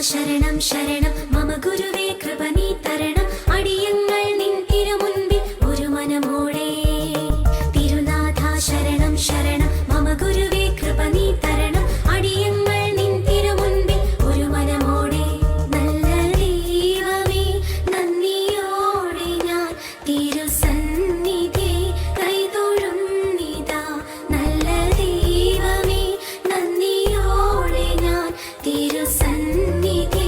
ശരണം ശരണം മമ ഗുരുവേ കൃപ നീ തരണം അടിയങ്ങൾ നിൻ തിരുമുൻപിൽ ഒരു മനമോടെ തിരുനാഥ ശരണം ശരണം മമ ഗുരുവേ കൃപ നീ തരണം അടിയങ്ങൾ നിൻ തിരുമുൻപിൽ ഒരു മനമോടെ നല്ല ദൈവമേ നന്ദിയോടെ ഞാൻ തിരുസന്നിധി കൈതൊഴുന്നിതാ നല്ല ദൈവമേ നന്ദിയോടെ ഞാൻ തിരുസന്നിധി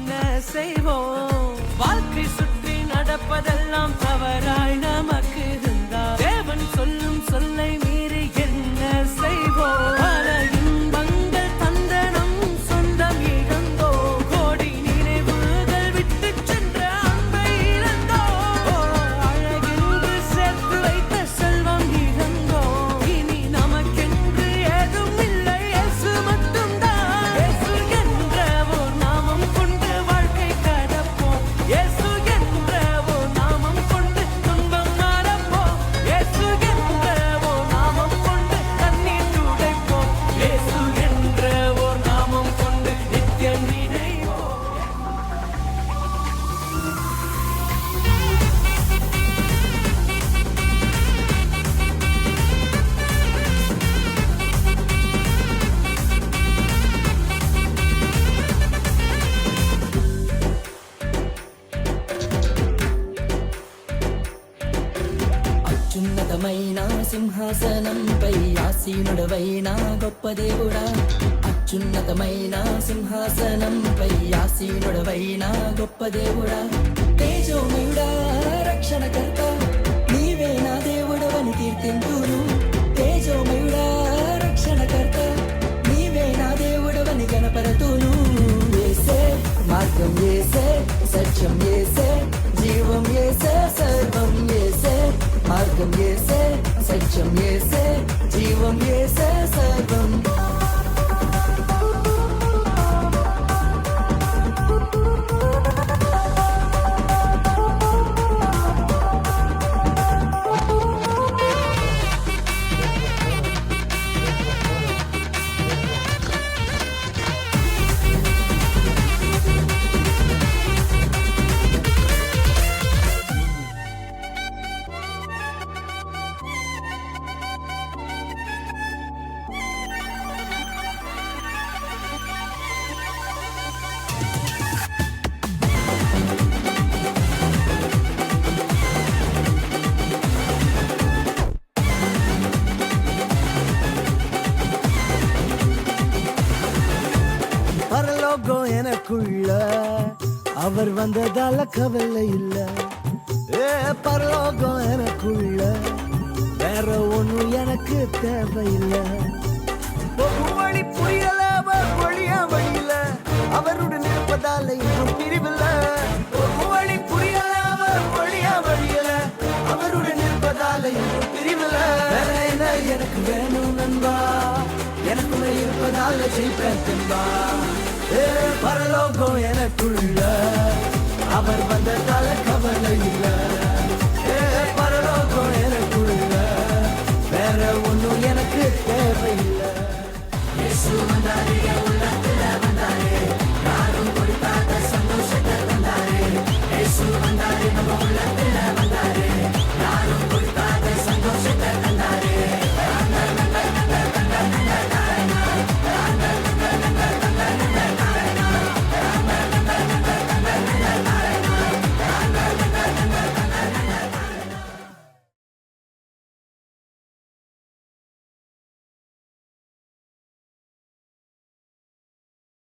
என்ன செய்வோம்? வாழ்க்கை சுற்றி நடப்பதெல்லாம் தவறாய் நமக்கு இருந்தா தேவன் சொல்லும் சொல்லை மீறி என்ன செய்வோம்? பல இன்பங்கள் தந்த நம் சொந்தம் இழந்தோ, கோடி நினைவுகள் விட்டு சென்ற அன்பை இழந்தோ, அழகென்று சேர்த்து வைத்த செல்வம் இழந்தோ, இனி நமக்கென்று ஏதும் இல்லை, இயேசு மட்டும்தான். இயேசு என்ற ஓர் நாமம் கொண்டு வாழ்க்கை கடப்போம். இயேசு என்ற ஓர் நாமம் கொண்டு துன்பம் மறப்போம். இயேசு என்ற ஓர் நாமம் கொண்டு கண்ணீர் துடைப்போம். இயேசு என்ற ஓர் நாமம் கொண்டு நித்தியம் நினைவோம். అత్యున్నతమైన సింహాసనంపై ఆసీనుడవైన గొప్ప దేవుడా, అత్యున్నతమైన సింహాసనంపై ఆసీనుడవైన గొప్ప దేవుడా, తేజోమయుడా రక్షణకర్త నీవే నా దేవుడవని కీర్తింతును. తేజోమయుడా రక్షణకర్త నీవే నా దేవుడవని గణపరతును. యేసే మార్గం, యేసే సత్యం, యేసే జీవం, యేసే సర్వం, యేసే మార్గం, యేసే సత్యం, యేసే జీవం, యేసే సర్వం. பரலோகம் எனக்குள்ள அவர் வந்ததால கவலை இல்ல. பரலோகம் எனக்குள்ள வேற ஒண்ணும் எனக்கு தேவையில்லை. வழி புரியல, அவர் வழியா வழியில அவருடன் இருப்பதால இன்னும் பிரிவில்ல. வழி புரியல, அவர் வழியா வழியில அவருடன் இருப்பதால இன்னும் பிரிவில்ல. வேற என்ன எனக்கு வேணும் நண்பா, எனக்குள்ள இருப்பதால ஜெயிப்பேன் தென்பா. பரலோகம் எனக்குள்ள அவர் வந்ததால